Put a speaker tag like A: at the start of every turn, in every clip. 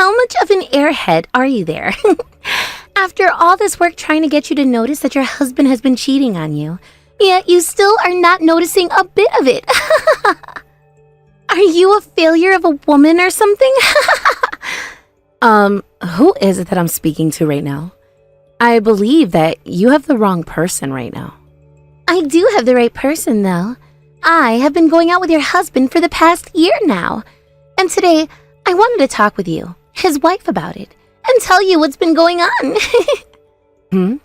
A: How much of an airhead are you there? After all this work trying to get you to notice that your husband has been cheating on you, yet you still are not noticing a bit of it. Are you a failure of a woman or something?
B: Who is it that I'm speaking to right now? I believe that you have the wrong person right now.
A: I do have the right person, though. I have been going out with your husband for the past year now. And today, I wanted to talk with you, his wife, about it, and tell you what's been going on.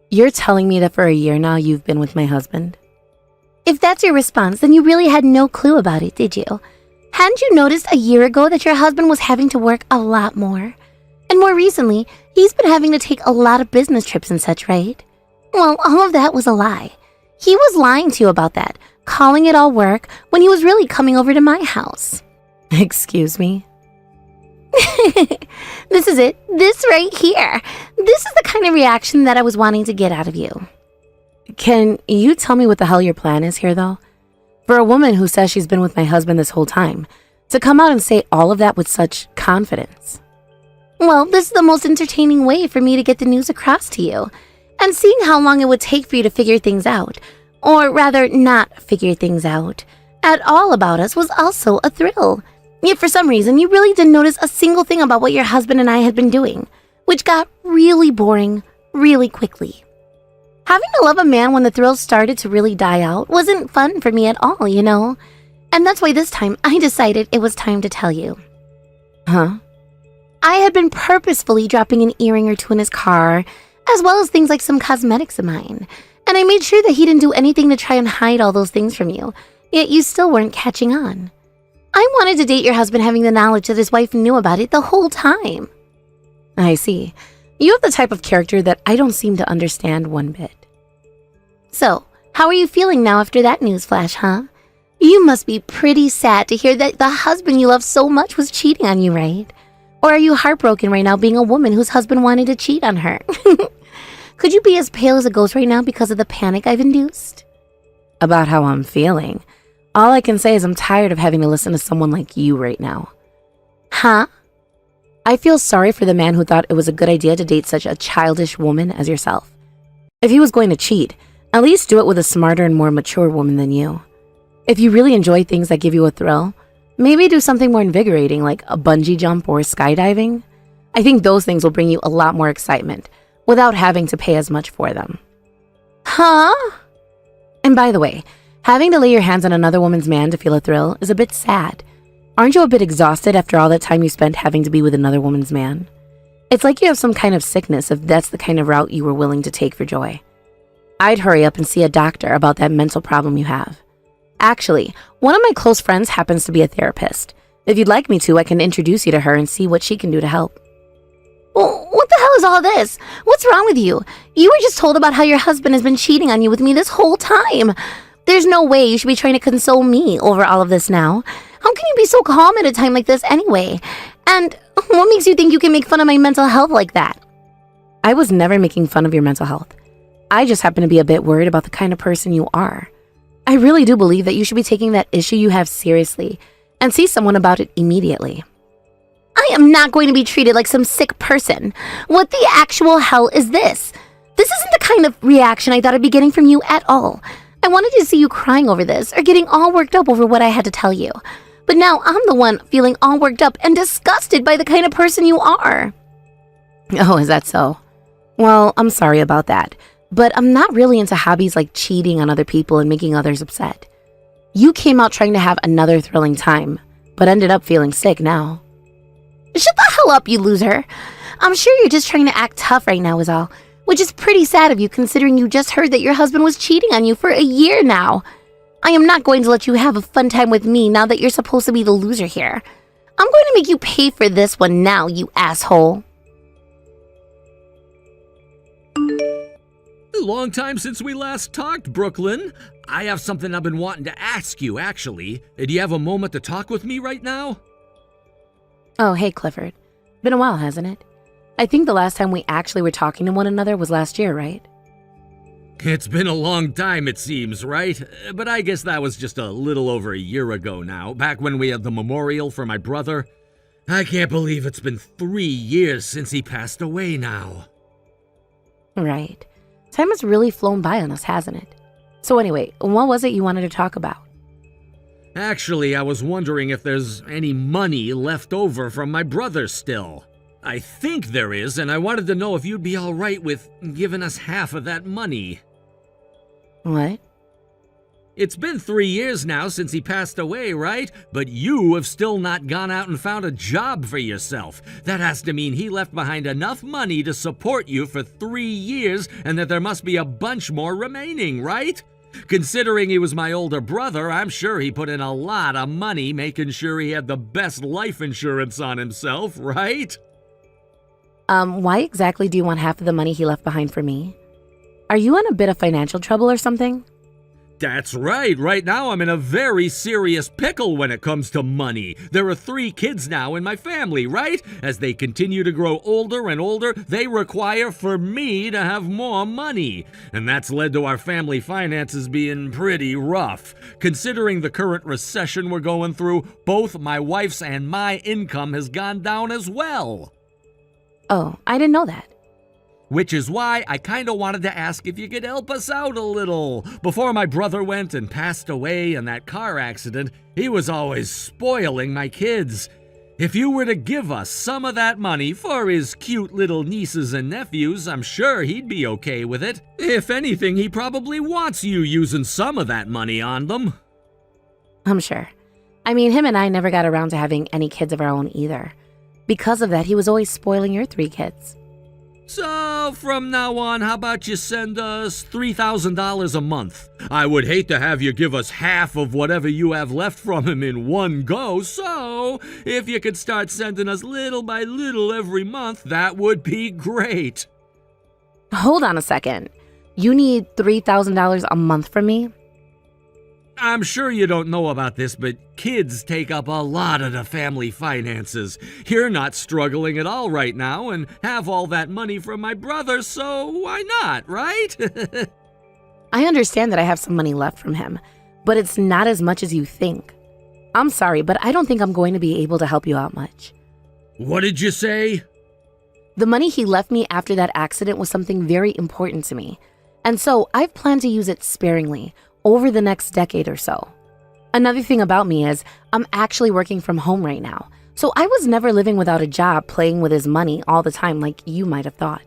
B: You're telling me that for a year now you've been with my husband?
A: If that's your response, then you really had no clue about it, did you? Hadn't you noticed a year ago that your husband was having to work a lot more? And more recently, he's been having to take a lot of business trips and such, right? Well, all of that was a lie. He was lying to you about that, calling it all work when he was really coming over to my house.
B: Excuse me?
A: This is it. This right here. This is the kind of reaction that I was wanting to get out of you.
B: Can you tell me what the hell your plan is here, though? For a woman who says she's been with my husband this whole time, to come out and say all of that with such confidence.
A: Well, this is the most entertaining way for me to get the news across to you. And seeing how long it would take for you to figure things out, or rather not figure things out, at all about us was also a thrill. Yet for some reason, you really didn't notice a single thing about what your husband and I had been doing, which got really boring really quickly. Having to love a man when the thrills started to really die out wasn't fun for me at all, you know? And that's why this time I decided it was time to tell you.
B: Huh?
A: I had been purposefully dropping an earring or two in his car, as well as things like some cosmetics of mine. And I made sure that he didn't do anything to try and hide all those things from you, yet you still weren't catching on. I wanted to date your husband having the knowledge that his wife knew about it the whole time.
B: I see. You have the type of character that I don't seem to understand one bit.
A: So, how are you feeling now after that news flash, huh? You must be pretty sad to hear that the husband you love so much was cheating on you, right? Or are you heartbroken right now being a woman whose husband wanted to cheat on her? Could you be as pale as a ghost right now because of the panic I've induced?
B: About how I'm feeling. All I can say is I'm tired of having to listen to someone like you right now.
A: Huh?
B: I feel sorry for the man who thought it was a good idea to date such a childish woman as yourself. If he was going to cheat, at least do it with a smarter and more mature woman than you. If you really enjoy things that give you a thrill, maybe do something more invigorating like a bungee jump or skydiving. I think those things will bring you a lot more excitement without having to pay as much for them.
A: Huh?
B: And by the way, having to lay your hands on another woman's man to feel a thrill is a bit sad. Aren't you a bit exhausted after all that time you spent having to be with another woman's man? It's like you have some kind of sickness if that's the kind of route you were willing to take for joy. I'd hurry up and see a doctor about that mental problem you have. Actually, one of my close friends happens to be a therapist. If you'd like me to, I can introduce you to her and see what she can do to help.
A: Well, what the hell is all this? What's wrong with you? You were just told about how your husband has been cheating on you with me this whole time. There's no way you should be trying to console me over all of this now. How can you be so calm at a time like this anyway? And what makes you think you can make fun of my mental health like that?
B: I was never making fun of your mental health. I just happen to be a bit worried about the kind of person you are. I really do believe that you should be taking that issue you have seriously and see someone about it immediately.
A: I am not going to be treated like some sick person. What the actual hell is this? This isn't the kind of reaction I thought I'd be getting from you at all. I wanted to see you crying over this or getting all worked up over what I had to tell you. But now I'm the one feeling all worked up and disgusted by the kind of person you are.
B: Oh, is that so? Well, I'm sorry about that. But I'm not really into hobbies like cheating on other people and making others upset. You came out trying to have another thrilling time, but ended up feeling sick now.
A: Shut the hell up, you loser. I'm sure you're just trying to act tough right now is all, which is pretty sad of you considering you just heard that your husband was cheating on you for a year now. I am not going to let you have a fun time with me now that you're supposed to be the loser here. I'm going to make you pay for this one now, you asshole.
C: Long time since we last talked, Brooklyn. I have something I've been wanting to ask you, actually. Do you have a moment to talk with me right now?
B: Oh, hey, Clifford. Been a while, hasn't it? I think the last time we actually were talking to one another was last year, right?
C: It's been a long time, it seems, right? But I guess that was just a little over a year ago now, back when we had the memorial for my brother. I can't believe it's been 3 years since he passed away now.
B: Right. Time has really flown by on us, hasn't it? So anyway, what was it you wanted to talk about?
C: Actually, I was wondering if there's any money left over from my brother still. I think there is, and I wanted to know if you'd be all right with giving us half of that money.
B: What?
C: It's been 3 years now since he passed away, right? But you have still not gone out and found a job for yourself. That has to mean he left behind enough money to support you for 3 years, and that there must be a bunch more remaining, right? Considering he was my older brother, I'm sure he put in a lot of money making sure he had the best life insurance on himself, right?
B: Why exactly do you want half of the money he left behind for me? Are you in a bit of financial trouble or something?
C: That's right. Right now I'm in a very serious pickle when it comes to money. There are 3 kids now in my family, right? As they continue to grow older and older, they require for me to have more money. And that's led to our family finances being pretty rough. Considering the current recession we're going through, both my wife's and my income has gone down as well.
B: Oh, I didn't know that.
C: Which is why I kinda wanted to ask if you could help us out a little. Before my brother went and passed away in that car accident, he was always spoiling my kids. If you were to give us some of that money for his cute little nieces and nephews, I'm sure he'd be okay with it. If anything, he probably wants you using some of that money on them.
B: I'm sure. I mean, him and I never got around to having any kids of our own either. Because of that, he was always spoiling your 3 kids.
C: So, from now on, how about you send us $3,000 a month? I would hate to have you give us half of whatever you have left from him in one go, so if you could start sending us little by little every month, that would be great.
B: Hold on a second. You need $3,000 a month from me?
C: I'm sure you don't know about this, but kids take up a lot of the family finances. You're not struggling at all right now and have all that money from my brother, so why not, right?
B: I understand that I have some money left from him, but it's not as much as you think. I'm sorry, but I don't think I'm going to be able to help you out much.
C: What did you say?
B: The money he left me after that accident was something very important to me, and so I've planned to use it sparingly over the next decade or so. Another thing about me is I'm actually working from home right now, so I was never living without a job playing with his money all the time like you might have thought.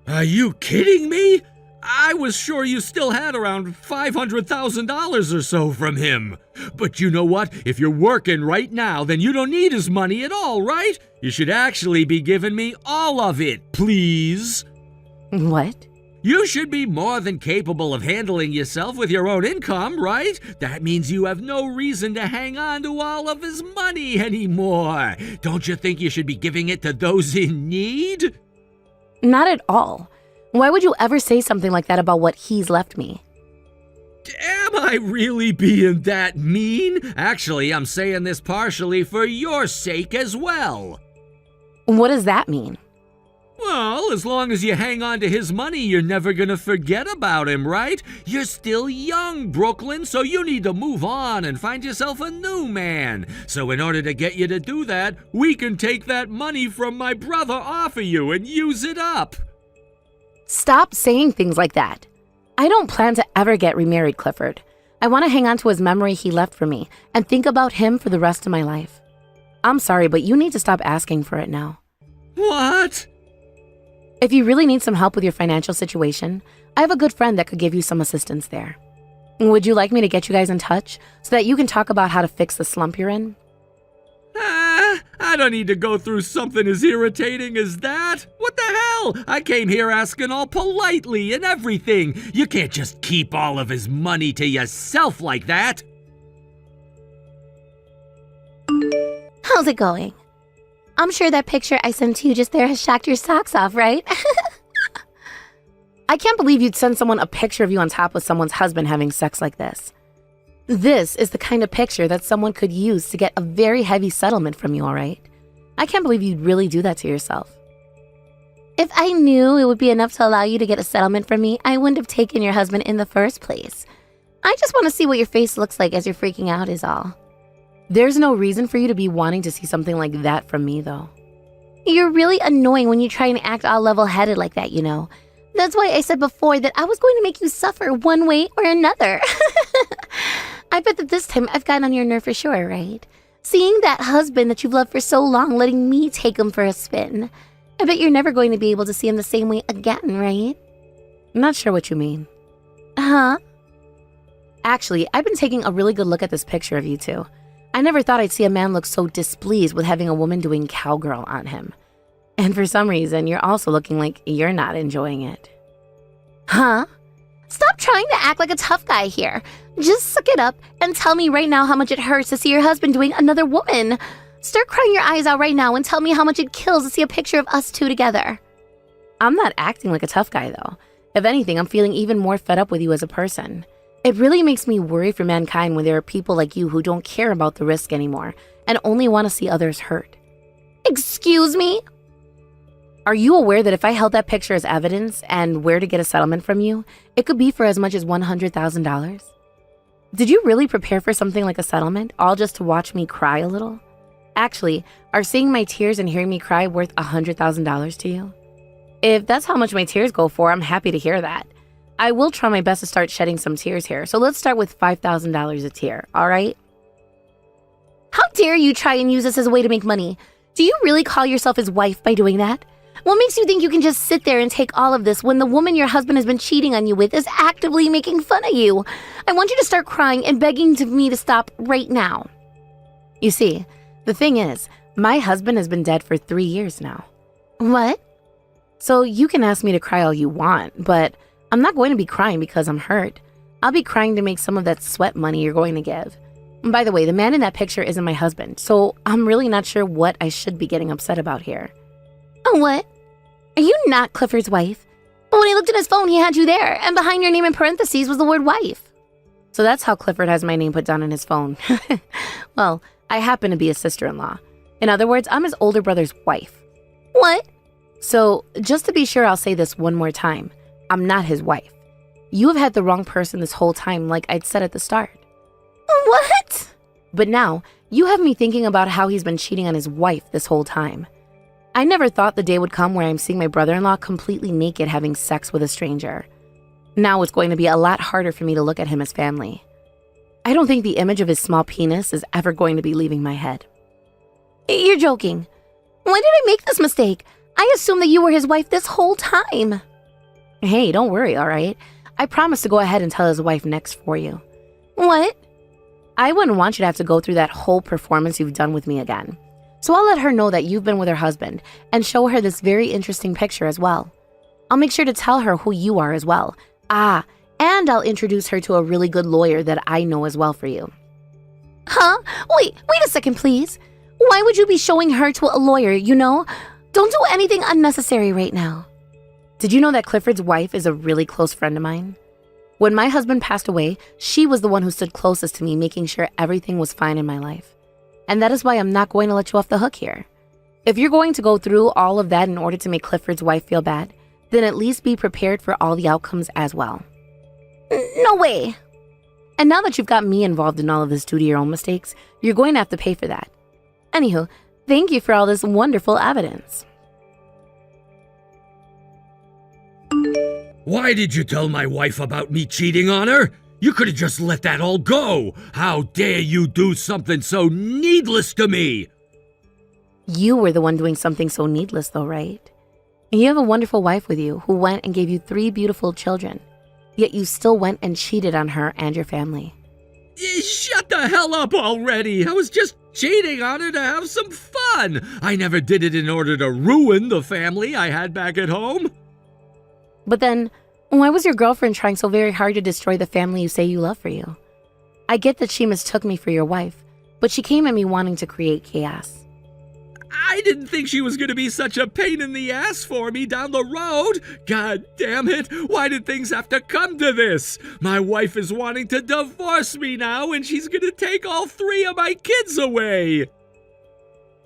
C: Are you kidding me? I was sure you still had around $500,000 or so from him. But you know what? If you're working right now, then you don't need his money at all, right? You should actually be giving me all of it, please.
B: What?
C: You should be more than capable of handling yourself with your own income, right? That means you have no reason to hang on to all of his money anymore. Don't you think you should be giving it to those in need?
B: Not at all. Why would you ever say something like that about what he's left me?
C: Am I really being that mean? Actually, I'm saying this partially for your sake as well.
B: What does that mean?
C: Well, as long as you hang on to his money, you're never gonna forget about him, right? You're still young, Brooklyn, so you need to move on and find yourself a new man. So in order to get you to do that, we can take that money from my brother off of you and use it up.
B: Stop saying things like that. I don't plan to ever get remarried, Clifford. I want to hang on to his memory he left for me and think about him for the rest of my life. I'm sorry, but you need to stop asking for it now.
C: What?
B: If you really need some help with your financial situation, I have a good friend that could give you some assistance there. Would you like me to get you guys in touch so that you can talk about how to fix the slump you're in?
C: I don't need to go through something as irritating as that. What the hell? I came here asking all politely and everything. You can't just keep all of his money to yourself like that.
A: How's it going? I'm sure that picture I sent to you just there has shocked your socks off, right?
B: I can't believe you'd send someone a picture of you on top of someone's husband having sex like this. This is the kind of picture that someone could use to get a very heavy settlement from you, all right? I can't believe you'd really do that to yourself.
A: If I knew it would be enough to allow you to get a settlement from me, I wouldn't have taken your husband in the first place. I just want to see what your face looks like as you're freaking out is all.
B: There's no reason for you to be wanting to see something like that from me, though.
A: You're really annoying when you try and act all level-headed like that, you know. That's why I said before that I was going to make you suffer one way or another. I bet that this time I've gotten on your nerve for sure, right? Seeing that husband that you've loved for so long letting me take him for a spin. I bet you're never going to be able to see him the same way again, right?
B: I'm not sure what you mean.
A: Huh?
B: Actually, I've been taking a really good look at this picture of you two. I never thought I'd see a man look so displeased with having a woman doing cowgirl on him. And for some reason, you're also looking like you're not enjoying it.
A: Huh? Stop trying to act like a tough guy here. Just suck it up and tell me right now how much it hurts to see your husband doing another woman. Start crying your eyes out right now and tell me how much it kills to see a picture of us two together.
B: I'm not acting like a tough guy, though. If anything, I'm feeling even more fed up with you as a person. It really makes me worry for mankind when there are people like you who don't care about the risk anymore and only want to see others hurt.
A: Excuse me?
B: Are you aware that if I held that picture as evidence and where to get a settlement from you, it could be for as much as $100,000? Did you really prepare for something like a settlement, all just to watch me cry a little? Actually, are seeing my tears and hearing me cry worth $100,000 to you? If that's how much my tears go for, I'm happy to hear that. I will try my best to start shedding some tears here, so let's start with $5,000 a tear, all right?
A: How dare you try and use this as a way to make money? Do you really call yourself his wife by doing that? What makes you think you can just sit there and take all of this when the woman your husband has been cheating on you with is actively making fun of you? I want you to start crying and begging me to stop right now.
B: You see, the thing is, my husband has been dead for 3 years now.
A: What?
B: So you can ask me to cry all you want, but I'm not going to be crying because I'm hurt. I'll be crying to make some of that sweat money you're going to give. And by the way, the man in that picture isn't my husband, so I'm really not sure what I should be getting upset about here.
A: Oh, what? Are you not Clifford's wife? But when he looked at his phone, he had you there, and behind your name in parentheses was the word wife.
B: So that's how Clifford has my name put down in his phone. Well, I happen to be his sister-in-law. In other words, I'm his older brother's wife.
A: What?
B: So, just to be sure, I'll say this one more time. I'm not his wife. You have had the wrong person this whole time, like I'd said at the start.
A: What?
B: But now, you have me thinking about how he's been cheating on his wife this whole time. I never thought the day would come where I'm seeing my brother-in-law completely naked having sex with a stranger. Now it's going to be a lot harder for me to look at him as family. I don't think the image of his small penis is ever going to be leaving my head.
A: You're joking. Why did I make this mistake? I assumed that you were his wife this whole time.
B: Hey, don't worry, all right? I promise to go ahead and tell his wife next for you.
A: What?
B: I wouldn't want you to have to go through that whole performance you've done with me again. So I'll let her know that you've been with her husband and show her this very interesting picture as well. I'll make sure to tell her who you are as well. And I'll introduce her to a really good lawyer that I know as well for you.
A: Huh? Wait a second, please. Why would you be showing her to a lawyer, you know? Don't do anything unnecessary right now.
B: Did you know that Clifford's wife is a really close friend of mine? When my husband passed away, she was the one who stood closest to me, making sure everything was fine in my life. And that is why I'm not going to let you off the hook here. If you're going to go through all of that in order to make Clifford's wife feel bad, then at least be prepared for all the outcomes as well.
A: No way.
B: And now that you've got me involved in all of this due to your own mistakes, you're going to have to pay for that. Anywho, thank you for all this wonderful evidence.
C: Why did you tell my wife about me cheating on her? You could have just let that all go. How dare you do something so needless to me?
B: You were the one doing something so needless though, right? And you have a wonderful wife with you who went and gave you 3 beautiful children. Yet you still went and cheated on her and your family.
C: Shut the hell up already. I was just cheating on her to have some fun. I never did it in order to ruin the family I had back at home.
B: But then, why was your girlfriend trying so very hard to destroy the family you say you love for you? I get that she mistook me for your wife, but she came at me wanting to create chaos.
C: I didn't think she was going to be such a pain in the ass for me down the road. God damn it. Why did things have to come to this? My wife is wanting to divorce me now, and she's going to take all 3 of my kids away.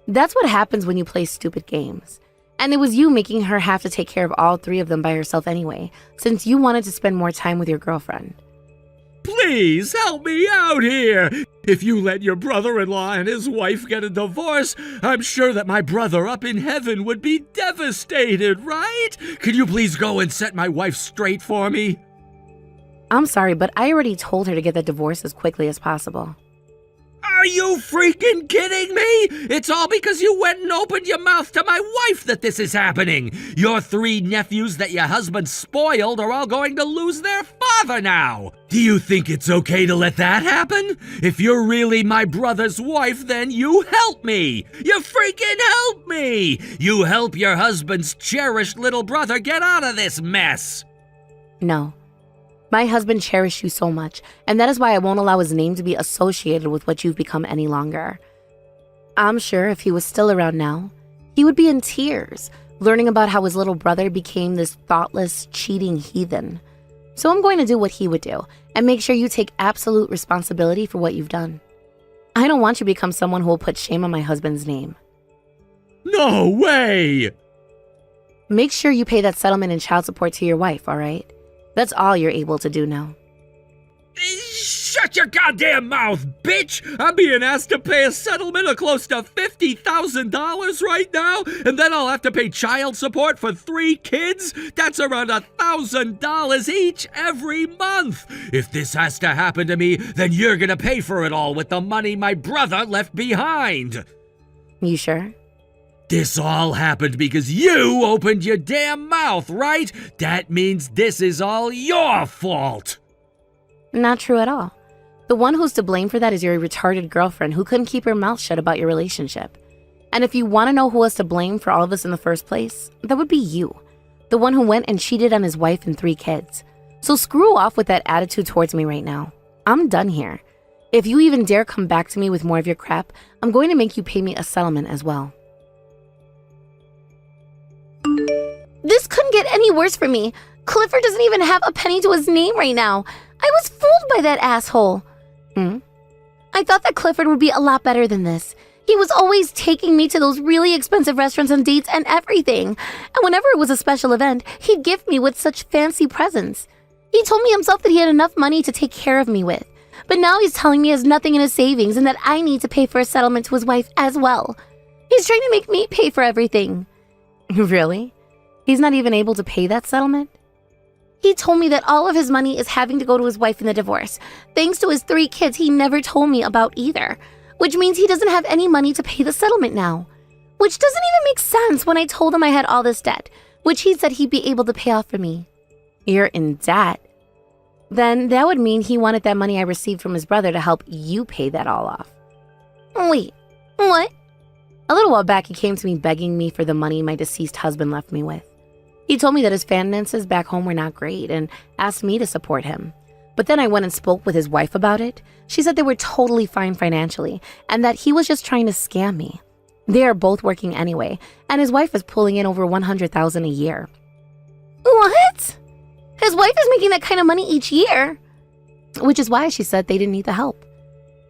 B: That's what happens when you play stupid games. And it was you making her have to take care of all 3 of them by herself anyway, since you wanted to spend more time with your girlfriend.
C: Please help me out here. If you let your brother-in-law and his wife get a divorce, I'm sure that my brother up in heaven would be devastated, right? Can you please go and set my wife straight for me?
B: I'm sorry, but I already told her to get the divorce as quickly as possible.
C: Are you freaking kidding me? It's all because you went and opened your mouth to my wife that this is happening. Your 3 nephews that your husband spoiled are all going to lose their father now. Do you think it's okay to let that happen? If you're really my brother's wife, then you help me. You freaking help me. You help your husband's cherished little brother get out of this mess.
B: No. My husband cherished you so much, and that is why I won't allow his name to be associated with what you've become any longer. I'm sure if he was still around now, he would be in tears, learning about how his little brother became this thoughtless, cheating heathen. So I'm going to do what he would do, and make sure you take absolute responsibility for what you've done. I don't want you to become someone who will put shame on my husband's name.
C: No way!
B: Make sure you pay that settlement and child support to your wife, all right? That's all you're able to do now.
C: Shut your goddamn mouth, bitch! I'm being asked to pay a settlement of close to $50,000 right now, and then I'll have to pay child support for 3 kids? That's around $1,000 each every month! If this has to happen to me, then you're gonna pay for it all with the money my brother left behind!
B: You sure?
C: This all happened because you opened your damn mouth, right? That means this is all your fault!
B: Not true at all. The one who's to blame for that is your retarded girlfriend who couldn't keep her mouth shut about your relationship. And if you want to know who was to blame for all of this in the first place, that would be you. The one who went and cheated on his wife and 3 kids. So screw off with that attitude towards me right now. I'm done here. If you even dare come back to me with more of your crap, I'm going to make you pay me a settlement as well.
A: This couldn't get any worse for me. Clifford doesn't even have a penny to his name right now. I was fooled by that asshole. I thought that Clifford would be a lot better than this. He was always taking me to those really expensive restaurants and dates and everything. And whenever it was a special event, he'd gift me with such fancy presents. He told me himself that he had enough money to take care of me with. But now he's telling me he has nothing in his savings and that I need to pay for a settlement to his wife as well. He's trying to make me pay for everything.
B: Really? He's not even able to pay that settlement?
A: He told me that all of his money is having to go to his wife in the divorce, thanks to his 3 kids he never told me about either, which means he doesn't have any money to pay the settlement now. Which doesn't even make sense when I told him I had all this debt, which he said he'd be able to pay off for me.
B: You're in debt? Then that would mean he wanted that money I received from his brother to help you pay that all off.
A: Wait, what?
B: A little while back, he came to me begging me for the money my deceased husband left me with. He told me that his finances back home were not great and asked me to support him. But then I went and spoke with his wife about it. She said they were totally fine financially and that he was just trying to scam me. They are both working anyway, and his wife is pulling in over $100,000 a year.
A: What? His wife is making that kind of money each year.
B: Which is why she said they didn't need the help.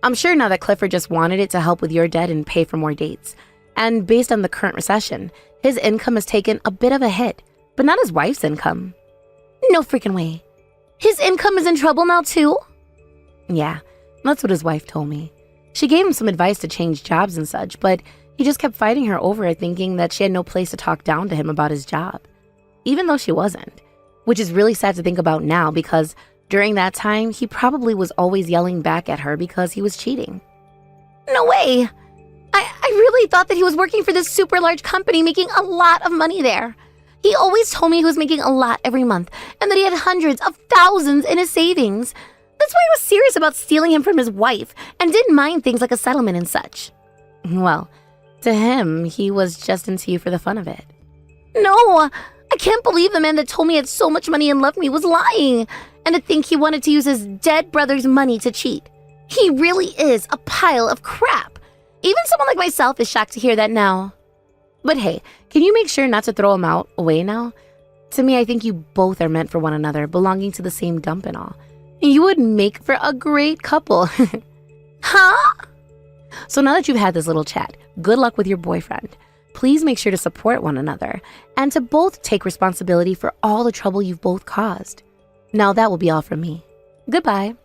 B: I'm sure now that Clifford just wanted it to help with your debt and pay for more dates. And based on the current recession, his income has taken a bit of a hit, but not his wife's income.
A: No freaking way. His income is in trouble now too?
B: Yeah, that's what his wife told me. She gave him some advice to change jobs and such, but he just kept fighting her over it, thinking that she had no place to talk down to him about his job. Even though she wasn't. Which is really sad to think about now because during that time, he probably was always yelling back at her because he was cheating.
A: No way! I really thought that he was working for this super large company making a lot of money there. He always told me he was making a lot every month and that he had hundreds of thousands in his savings. That's why I was serious about stealing him from his wife and didn't mind things like a settlement and such.
B: Well, to him, he was just into you for the fun of it.
A: No, I can't believe the man that told me he had so much money and loved me was lying. And to think he wanted to use his dead brother's money to cheat. He really is a pile of crap. Even someone like myself is shocked to hear that now.
B: But hey, can you make sure not to throw him out away now? To me, I think you both are meant for one another, belonging to the same dump and all. You would make for a great couple.
A: Huh?
B: So now that you've had this little chat, good luck with your boyfriend. Please make sure to support one another and to both take responsibility for all the trouble you've both caused. Now that will be all from me. Goodbye.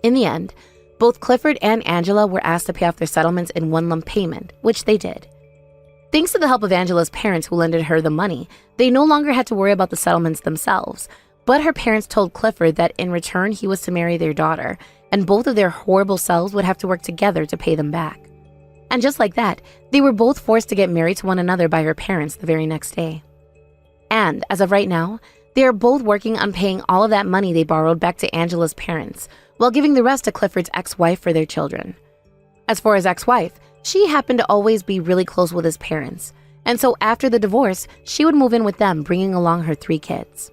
B: In the end, both Clifford and Angela were asked to pay off their settlements in one lump payment, which they did. Thanks to the help of Angela's parents who lended her the money, they no longer had to worry about the settlements themselves, but her parents told Clifford that in return he was to marry their daughter, and both of their horrible selves would have to work together to pay them back. And just like that, they were both forced to get married to one another by her parents the very next day. And as of right now, they are both working on paying all of that money they borrowed back to Angela's parents, while giving the rest to Clifford's ex-wife for their children. As for his ex-wife, she happened to always be really close with his parents, and so after the divorce, she would move in with them, bringing along her 3 kids.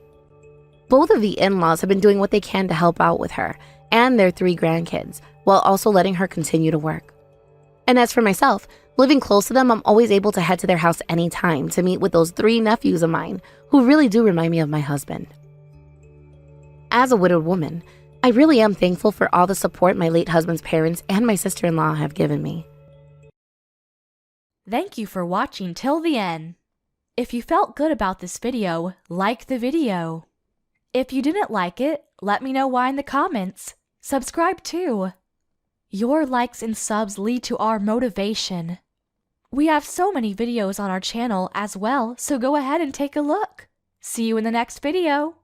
B: Both of the in-laws have been doing what they can to help out with her and their 3 grandkids, while also letting her continue to work. And as for myself, living close to them, I'm always able to head to their house anytime to meet with those 3 nephews of mine, who really do remind me of my husband. As a widowed woman, I really am thankful for all the support my late husband's parents and my sister-in-law have given me.
D: Thank you for watching till the end. If you felt good about this video, like the video. If you didn't like it, let me know why in the comments. Subscribe too. Your likes and subs lead to our motivation. We have so many videos on our channel as well, so go ahead and take a look. See you in the next video.